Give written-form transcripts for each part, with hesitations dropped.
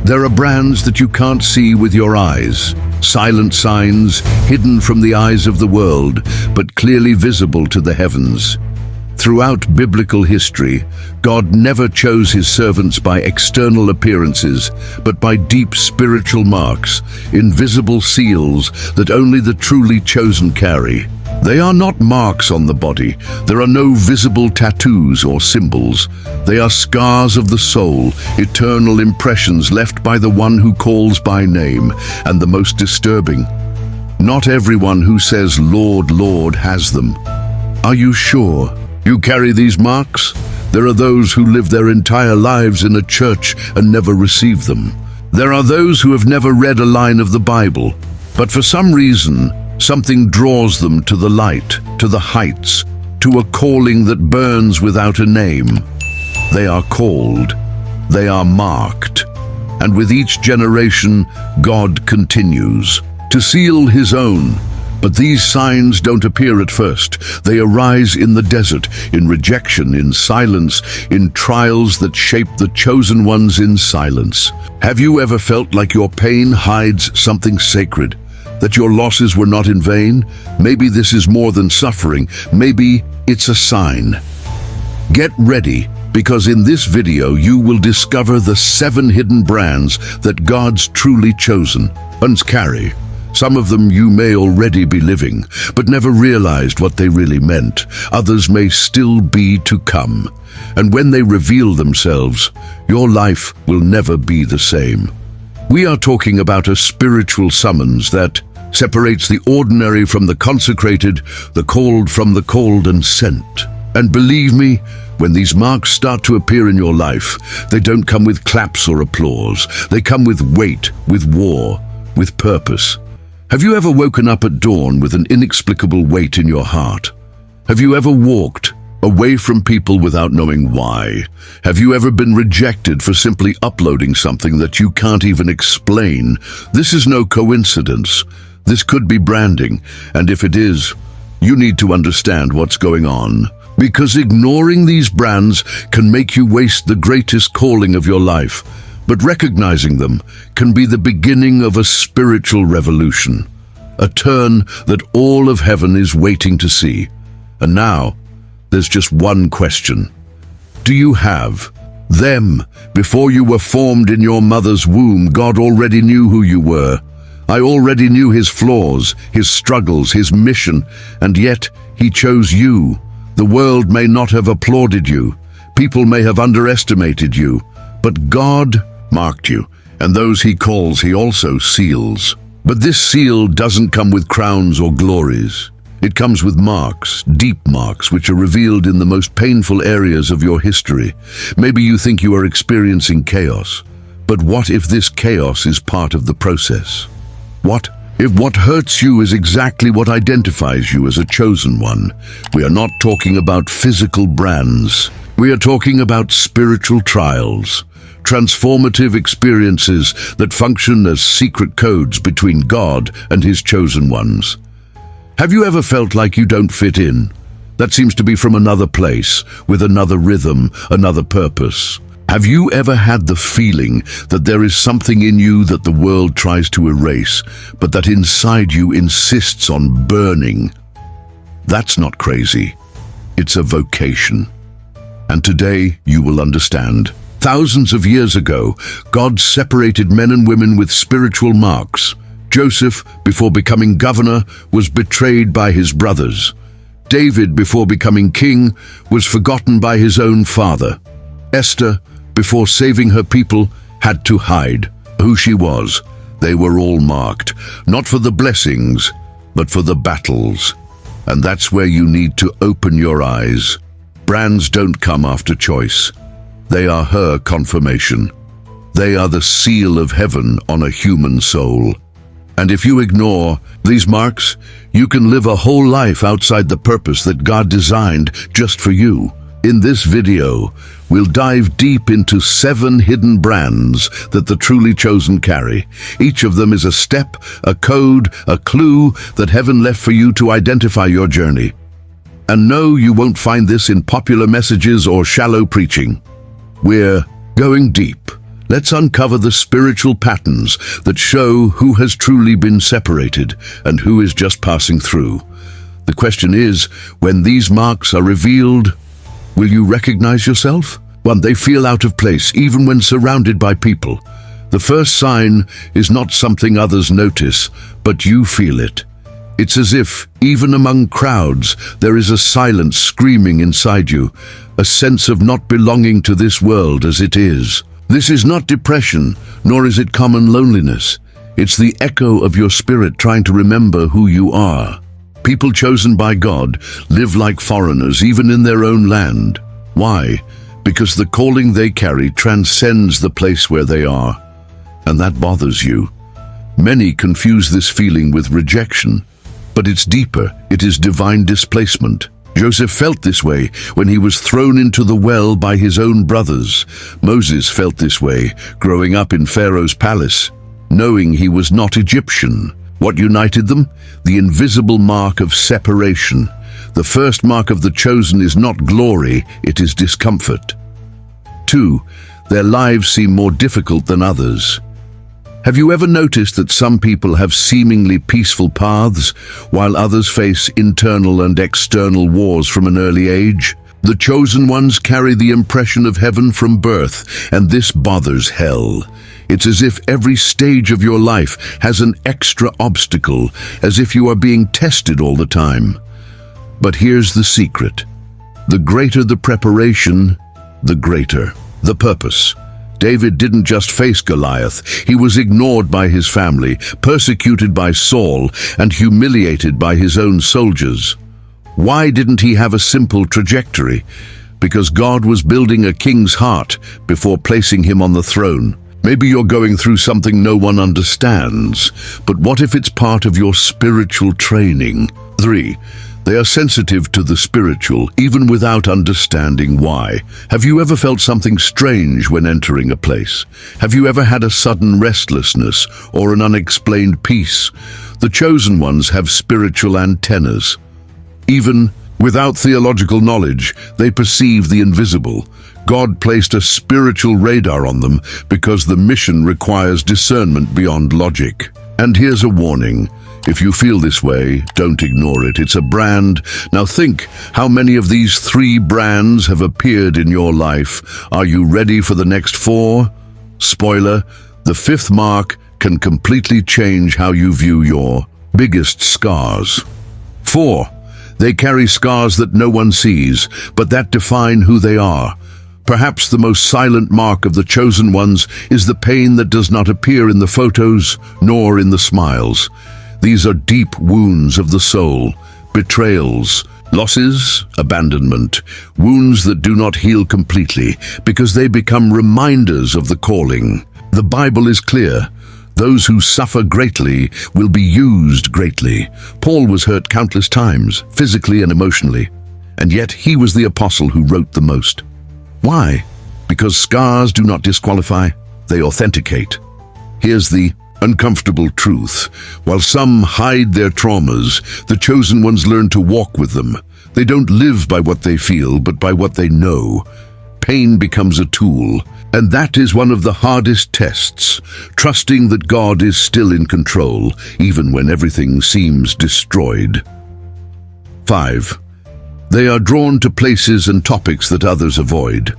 There are brands that you can't see with your eyes, silent signs hidden from the eyes of the world, but clearly visible to the heavens. Throughout biblical history, God never chose his servants by external appearances, but by deep spiritual marks, invisible seals that only the truly chosen carry. They are not marks on the body. There are no visible tattoos or symbols. They are scars of the soul, eternal impressions left by the one who calls by name, and the most disturbing, not everyone who says, "Lord, Lord," has them. Are you sure you carry these marks? There are those who live their entire lives in a church and never receive them. There are those who have never read a line of the Bible, but for some reason, something draws them to the light, to the heights, to a calling that burns without a name. They are called, they are marked, and with each generation, God continues to seal his own. But these signs don't appear at first. They arise in the desert, in rejection, in silence, in trials that shape the chosen ones in silence. Have you ever felt like your pain hides something sacred? That your losses were not in vain? Maybe this is more than suffering. Maybe it's a sign. Get ready, because in this video you will discover the 7 hidden brands that God's truly chosen ones carry. Some of them you may already be living, but never realized what they really meant. Others may still be to come. And when they reveal themselves, your life will never be the same. We are talking about a spiritual summons that separates the ordinary from the consecrated, the called from the called and sent. And believe me, when these marks start to appear in your life, they don't come with claps or applause. They come with weight, with war, with purpose. Have you ever woken up at dawn with an inexplicable weight in your heart? Have you ever walked away from people without knowing why? Have you ever been rejected for simply uploading something that you can't even explain? This is no coincidence. This could be branding, and if it is, you need to understand what's going on. Because ignoring these brands can make you waste the greatest calling of your life. But recognizing them can be the beginning of a spiritual revolution, a turn that all of heaven is waiting to see. And now, there's just one question. Do you have them? Before you were formed in your mother's womb, God already knew who you were. I already knew his flaws, his struggles, his mission, and yet he chose you. The world may not have applauded you. People may have underestimated you, but God marked you, and those he calls, he also seals. But this seal doesn't come with crowns or glories. It comes with marks, deep marks, which are revealed in the most painful areas of your history. Maybe you think you are experiencing chaos, but what if this chaos is part of the process? What if what hurts you is exactly what identifies you as a chosen one? We are not talking about physical brands. We are talking about spiritual trials, transformative experiences that function as secret codes between God and his chosen ones. Have you ever felt like you don't fit in? That seems to be from another place, with another rhythm, another purpose. Have you ever had the feeling that there is something in you that the world tries to erase, but that inside you insists on burning? That's not crazy. It's a vocation. And today you will understand. Thousands of years ago, God separated men and women with spiritual marks. Joseph, before becoming governor, was betrayed by his brothers. David, before becoming king, was forgotten by his own father. Esther, before saving her people, had to hide who she was. They were all marked, not for the blessings, but for the battles. And that's where you need to open your eyes. Brands don't come after choice. They are her confirmation. They are the seal of heaven on a human soul. And if you ignore these marks, you can live a whole life outside the purpose that God designed just for you. In this video, we'll dive deep into 7 hidden brands that the truly chosen carry. Each of them is a step, a code, a clue that heaven left for you to identify your journey. And no, you won't find this in popular messages or shallow preaching. We're going deep, Let's uncover the spiritual patterns that show who has truly been separated and who is just passing through. The question is, when these marks are revealed, will you recognize yourself? 1. They feel out of place even when surrounded by people. The first sign is not something others notice, but you feel it. It's as if, even among crowds, there is a silent screaming inside you, a sense of not belonging to this world as it is. This is not depression, nor is it common loneliness. It's the echo of your spirit trying to remember who you are. People chosen by God live like foreigners, even in their own land. Why? Because the calling they carry transcends the place where they are. And that bothers you. Many confuse this feeling with rejection, but it's deeper. It is divine displacement. Joseph felt this way when he was thrown into the well by his own brothers. Moses felt this way growing up in Pharaoh's palace, knowing he was not Egyptian. What united them? The invisible mark of separation. The first mark of the chosen is not glory, it is discomfort. 2. Their lives seem more difficult than others. Have you ever noticed that some people have seemingly peaceful paths, while others face internal and external wars from an early age? The chosen ones carry the impression of heaven from birth, and this bothers hell. It's as if every stage of your life has an extra obstacle, as if you are being tested all the time. But here's the secret. The greater the preparation, the greater the purpose. David didn't just face Goliath, he was ignored by his family, persecuted by Saul, and humiliated by his own soldiers. Why didn't he have a simple trajectory? Because God was building a king's heart before placing him on the throne. Maybe you're going through something no one understands, but what if it's part of your spiritual training? 3. They are sensitive to the spiritual, even without understanding why. Have you ever felt something strange when entering a place? Have you ever had a sudden restlessness or an unexplained peace? The chosen ones have spiritual antennas. Even without theological knowledge, they perceive the invisible. God placed a spiritual radar on them because the mission requires discernment beyond logic. And here's a warning. If you feel this way, don't ignore it. It's a brand. Now think, how many of these 3 brands have appeared in your life? Are you ready for the next 4? Spoiler, the 5th mark can completely change how you view your biggest scars. 4. They carry scars that no one sees, but that define who they are. Perhaps the most silent mark of the chosen ones is the pain that does not appear in the photos nor in the smiles. These are deep wounds of the soul, betrayals, losses, abandonment, wounds that do not heal completely because they become reminders of the calling. The Bible is clear. Those who suffer greatly will be used greatly. Paul was hurt countless times, physically and emotionally, and yet he was the apostle who wrote the most. Why? Because scars do not disqualify, they authenticate. Here's the uncomfortable truth. While some hide their traumas, the chosen ones learn to walk with them. They don't live by what they feel, but by what they know. Pain becomes a tool, and that is one of the hardest tests, trusting that God is still in control, even when everything seems destroyed. 5. They are drawn to places and topics that others avoid.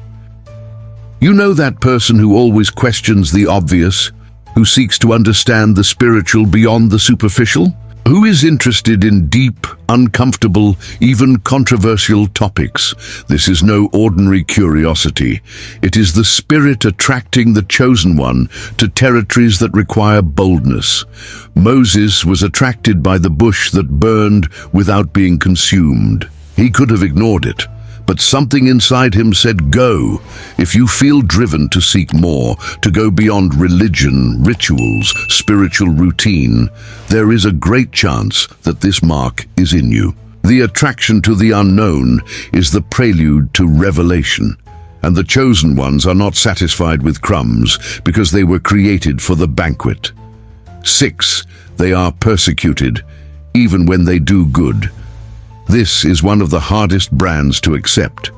You know that person who always questions the obvious, who seeks to understand the spiritual beyond the superficial? Who is interested in deep, uncomfortable, even controversial topics? This is no ordinary curiosity. It is the Spirit attracting the chosen one to territories that require boldness. Moses was attracted by the bush that burned without being consumed. He could have ignored it, but something inside him said, go. If you feel driven to seek more, to go beyond religion, rituals, spiritual routine, there is a great chance that this mark is in you. The attraction to the unknown is the prelude to revelation, and the chosen ones are not satisfied with crumbs because they were created for the banquet. 6. They are persecuted, even when they do good. This is one of the hardest brands to accept.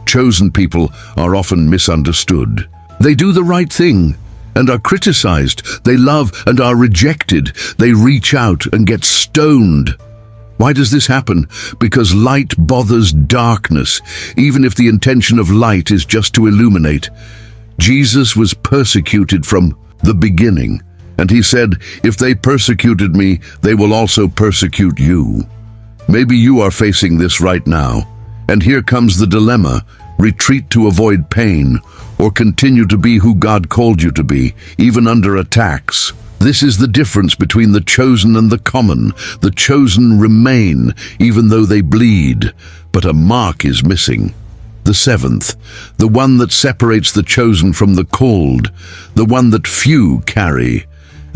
Chosen people are often misunderstood. They do the right thing, and are criticized. They love and are rejected. They reach out and get stoned. Why does this happen? Because light bothers darkness, even if the intention of light is just to illuminate. Jesus was persecuted from the beginning, and he said, "If they persecuted me, they will also persecute you." Maybe you are facing this right now, and here comes the dilemma: retreat to avoid pain, or continue to be who God called you to be, even under attacks. This is the difference between the chosen and the common. The chosen remain, even though they bleed, but a mark is missing. The seventh, the one that separates the chosen from the called, the one that few carry,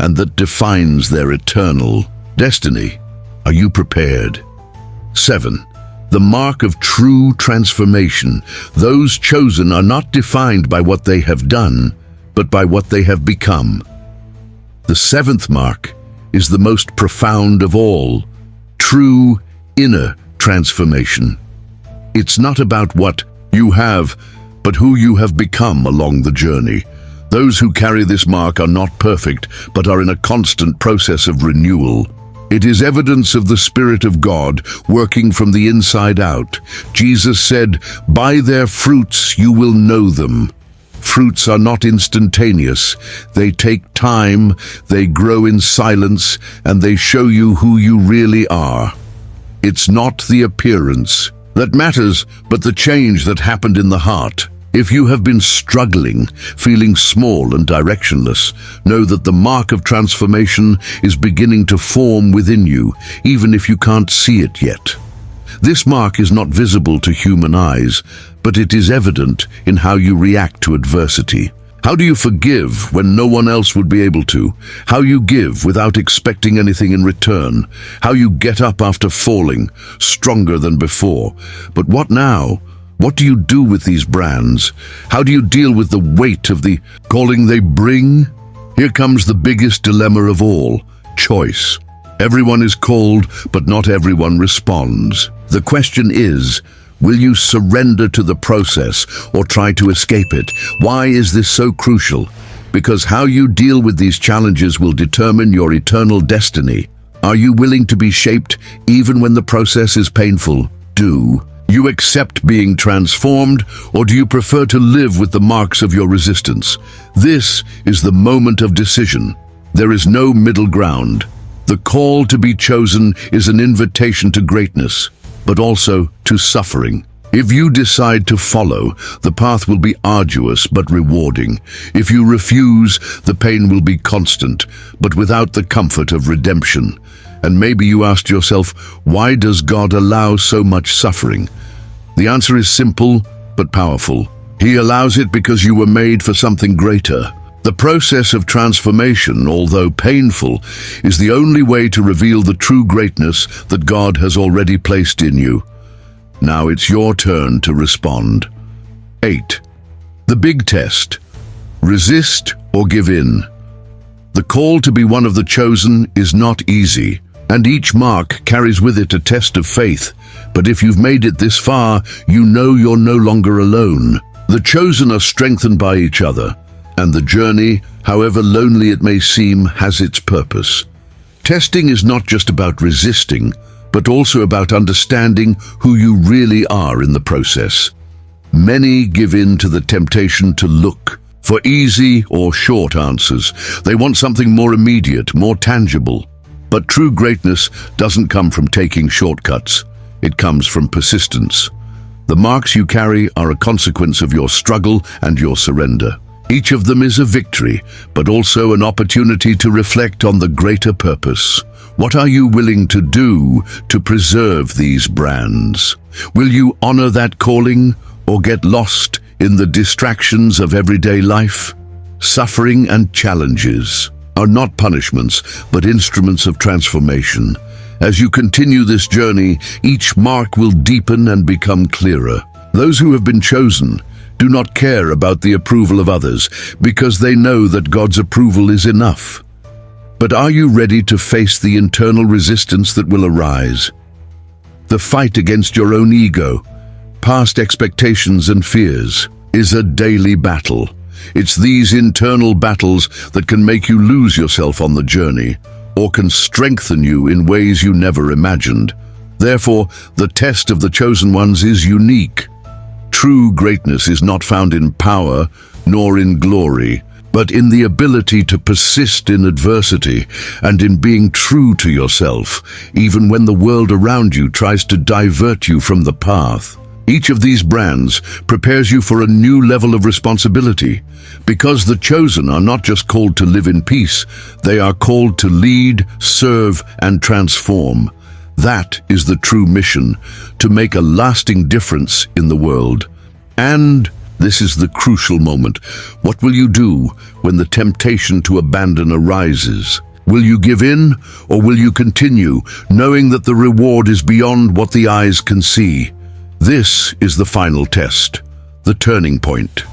and that defines their eternal destiny. Are you prepared? 7. The mark of true transformation. Those chosen are not defined by what they have done, but by what they have become. The seventh mark is the most profound of all: true inner transformation. It's not about what you have, but who you have become along the journey. Those who carry this mark are not perfect, but are in a constant process of renewal. It is evidence of the Spirit of God working from the inside out. Jesus said, "By their fruits you will know them." Fruits are not instantaneous. They take time, they grow in silence, and they show you who you really are. It's not the appearance that matters, but the change that happened in the heart. If you have been struggling, feeling small and directionless, know that the mark of transformation is beginning to form within you, even if you can't see it yet. This mark is not visible to human eyes, but it is evident in how you react to adversity. How do you forgive when no one else would be able to? How you give without expecting anything in return? How you get up after falling, stronger than before? But what now? What do you do with these brands? How do you deal with the weight of the calling they bring? Here comes the biggest dilemma of all: choice. Everyone is called, but not everyone responds. The question is, will you surrender to the process or try to escape it? Why is this so crucial? Because how you deal with these challenges will determine your eternal destiny. Are you willing to be shaped even when the process is painful? Do you accept being transformed, or do you prefer to live with the marks of your resistance? This is the moment of decision. There is no middle ground. The call to be chosen is an invitation to greatness, but also to suffering. If you decide to follow, the path will be arduous but rewarding. If you refuse, the pain will be constant, but without the comfort of redemption. And maybe you asked yourself, why does God allow so much suffering? The answer is simple but powerful. He allows it because you were made for something greater. The process of transformation, although painful, is the only way to reveal the true greatness that God has already placed in you. Now it's your turn to respond. 8. The big test. Resist or give in. The call to be one of the chosen is not easy, and each mark carries with it a test of faith. But if you've made it this far, you know you're no longer alone. The chosen are strengthened by each other, and the journey, however lonely it may seem, has its purpose. Testing is not just about resisting, but also about understanding who you really are in the process. Many give in to the temptation to look for easy or short answers. They want something more immediate, more tangible. But true greatness doesn't come from taking shortcuts. It comes from persistence. The marks you carry are a consequence of your struggle and your surrender. Each of them is a victory, but also an opportunity to reflect on the greater purpose. What are you willing to do to preserve these brands? Will you honor that calling or get lost in the distractions of everyday life? Suffering and challenges are not punishments, but instruments of transformation. As you continue this journey, each mark will deepen and become clearer. Those who have been chosen do not care about the approval of others, because they know that God's approval is enough. But are you ready to face the internal resistance that will arise? The fight against your own ego, past expectations and fears, is a daily battle. It's these internal battles that can make you lose yourself on the journey, or can strengthen you in ways you never imagined. Therefore, the test of the chosen ones is unique. True greatness is not found in power, nor in glory, but in the ability to persist in adversity and in being true to yourself, even when the world around you tries to divert you from the path. Each of these brands prepares you for a new level of responsibility, because the chosen are not just called to live in peace, they are called to lead, serve, and transform. That is the true mission, to make a lasting difference in the world. And this is the crucial moment. What will you do when the temptation to abandon arises? Will you give in, or will you continue, knowing that the reward is beyond what the eyes can see? This is the final test, the turning point.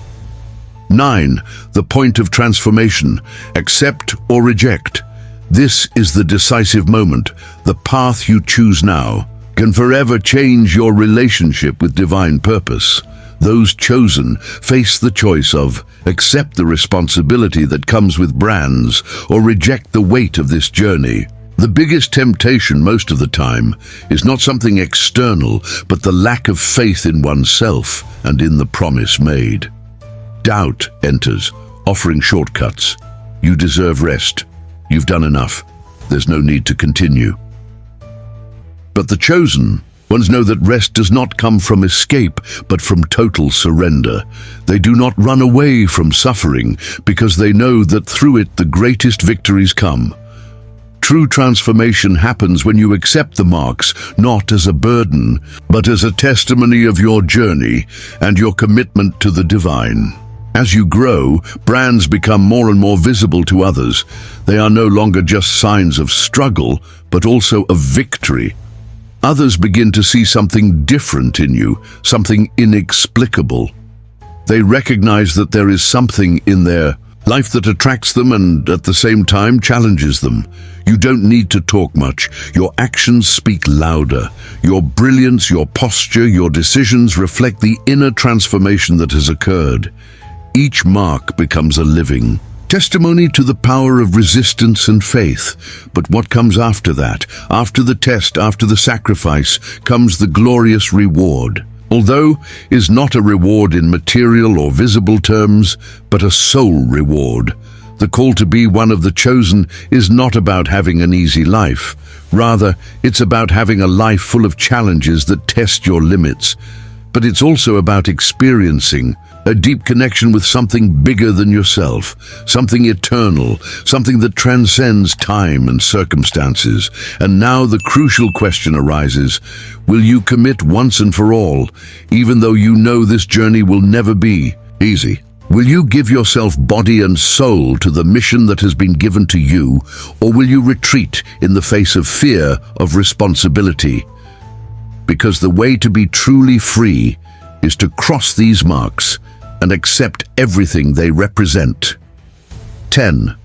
9. The point of transformation. Accept or reject. This is the decisive moment. The path you choose now can forever change your relationship with divine purpose. Those chosen face the choice of accept the responsibility that comes with brands or reject the weight of this journey. The biggest temptation most of the time is not something external, but the lack of faith in oneself and in the promise made. Doubt enters, offering shortcuts. You deserve rest. You've done enough. There's no need to continue. But the chosen ones know that rest does not come from escape, but from total surrender. They do not run away from suffering because they know that through it the greatest victories come. True transformation happens when you accept the marks, not as a burden, but as a testimony of your journey and your commitment to the divine. As you grow, brands become more and more visible to others. They are no longer just signs of struggle, but also of victory. Others begin to see something different in you, something inexplicable. They recognize that there is something in their life that attracts them and at the same time challenges them. You don't need to talk much. Your actions speak louder. Your brilliance, your posture, your decisions reflect the inner transformation that has occurred. Each mark becomes a living testimony to the power of resistance and faith. But what comes after that? After the test, after the sacrifice, comes the glorious reward. Although is not a reward in material or visible terms, but a soul reward. The call to be one of the chosen is not about having an easy life. Rather, it's about having a life full of challenges that test your limits. But it's also about experiencing a deep connection with something bigger than yourself, something eternal, something that transcends time and circumstances. And now the crucial question arises, will you commit once and for all, even though you know this journey will never be easy? Will you give yourself body and soul to the mission that has been given to you, or will you retreat in the face of fear of responsibility? Because the way to be truly free is to cross these marks and accept everything they represent. 10.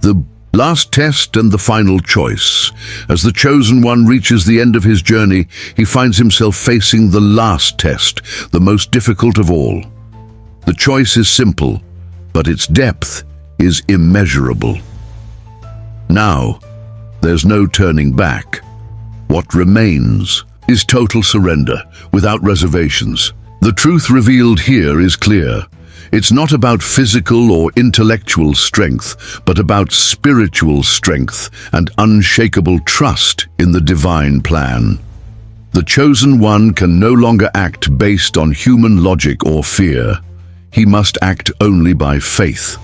The last test and the final choice. As the chosen one reaches the end of his journey, he finds himself facing the last test, the most difficult of all. The choice is simple, but its depth is immeasurable. Now, there's no turning back. What remains is total surrender, without reservations. The truth revealed here is clear. It's not about physical or intellectual strength, but about spiritual strength and unshakable trust in the divine plan. The chosen one can no longer act based on human logic or fear. He must act only by faith.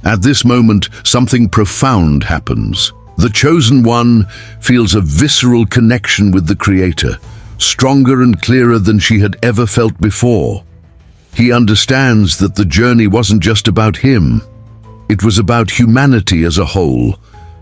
At this moment, something profound happens. The chosen one feels a visceral connection with the Creator, stronger and clearer than she had ever felt before. He understands that the journey wasn't just about him. It was about humanity as a whole,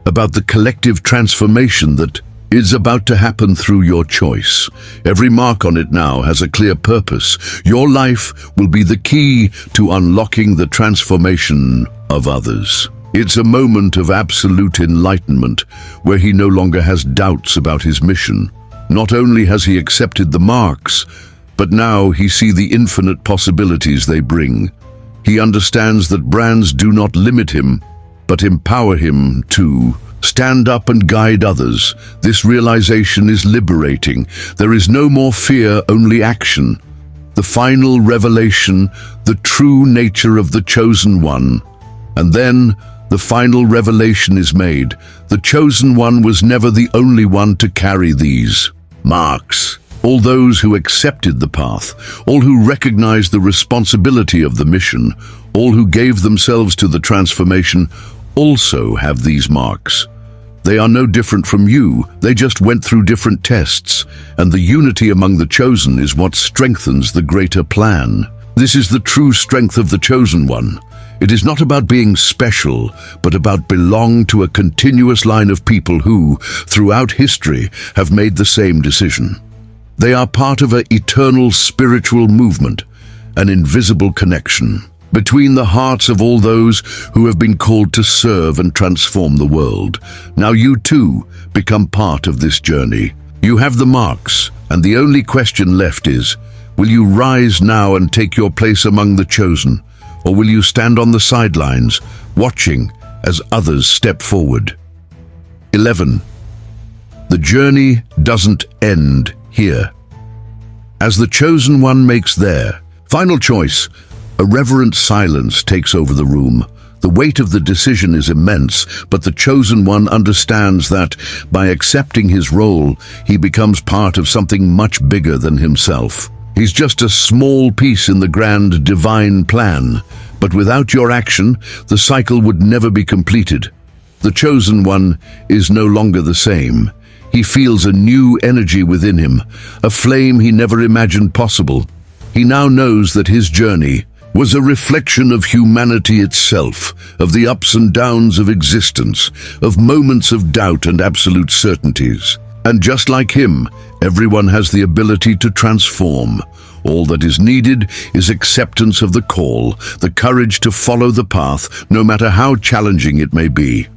about the collective transformation that is about to happen through your choice. Every mark on it now has a clear purpose. Your life will be the key to unlocking the transformation of others. It's a moment of absolute enlightenment, where he no longer has doubts about his mission. Not only has he accepted the marks, but now he sees the infinite possibilities they bring. He understands that brands do not limit him, but empower him to stand up and guide others. This realization is liberating. There is no more fear, only action. The final revelation, the true nature of the chosen one. And then the final revelation is made. The chosen one was never the only one to carry these marks. All those who accepted the path, all who recognized the responsibility of the mission, all who gave themselves to the transformation, also have these marks. They are no different from you, they just went through different tests, and the unity among the chosen is what strengthens the greater plan. This is the true strength of the chosen one. It is not about being special, but about belong to a continuous line of people who, throughout history, have made the same decision. They are part of an eternal spiritual movement, an invisible connection between the hearts of all those who have been called to serve and transform the world. Now you too become part of this journey. You have the marks, and the only question left is, will you rise now and take your place among the chosen, or will you stand on the sidelines, watching as others step forward? 11. The journey doesn't end here. As the chosen one makes their final choice, a reverent silence takes over the room. The weight of the decision is immense, but the chosen one understands that by accepting his role, he becomes part of something much bigger than himself. He's just a small piece in the grand divine plan, but without your action, the cycle would never be completed. The chosen one is no longer the same. He feels a new energy within him, a flame he never imagined possible. He now knows that his journey was a reflection of humanity itself, of the ups and downs of existence, of moments of doubt and absolute certainties. And just like him, everyone has the ability to transform. All that is needed is acceptance of the call, the courage to follow the path, no matter how challenging it may be.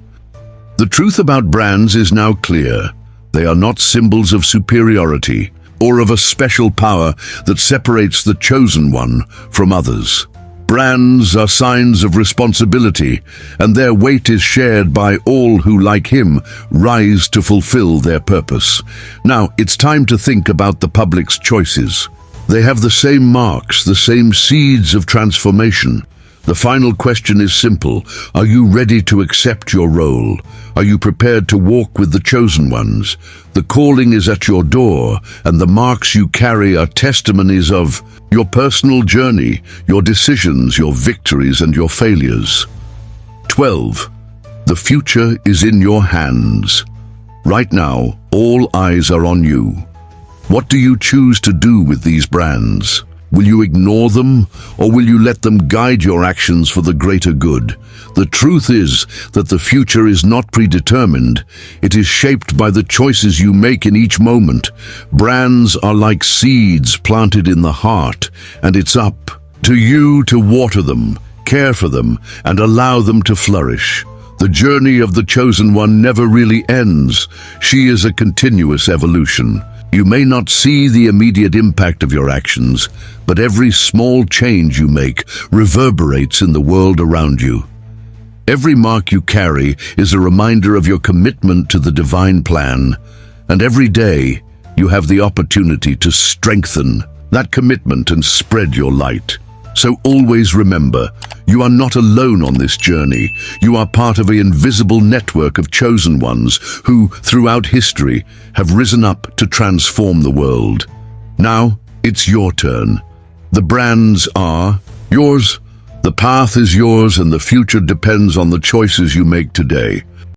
The truth about brands is now clear. They are not symbols of superiority or of a special power that separates the chosen one from others. Brands are signs of responsibility, and their weight is shared by all who, like him, rise to fulfill their purpose. Now, it's time to think about the public's choices. They have the same marks, the same seeds of transformation. The final question is simple. Are you ready to accept your role? Are you prepared to walk with the chosen ones? The calling is at your door, and the marks you carry are testimonies of your personal journey, your decisions, your victories, and your failures. 12. The future is in your hands. Right now, all eyes are on you. What do you choose to do with these brands? Will you ignore them, or will you let them guide your actions for the greater good? The truth is that the future is not predetermined. It is shaped by the choices you make in each moment. Brands are like seeds planted in the heart, and it's up to you to water them, care for them, and allow them to flourish. The journey of the chosen one never really ends. She is a continuous evolution. You may not see the immediate impact of your actions, but every small change you make reverberates in the world around you. Every mark you carry is a reminder of your commitment to the divine plan, and every day you have the opportunity to strengthen that commitment and spread your light. So always remember, you are not alone on this journey. You are part of an invisible network of chosen ones who, throughout history, have risen up to transform the world. Now, it's your turn. The brands are yours, the path is yours, and the future depends on the choices you make today.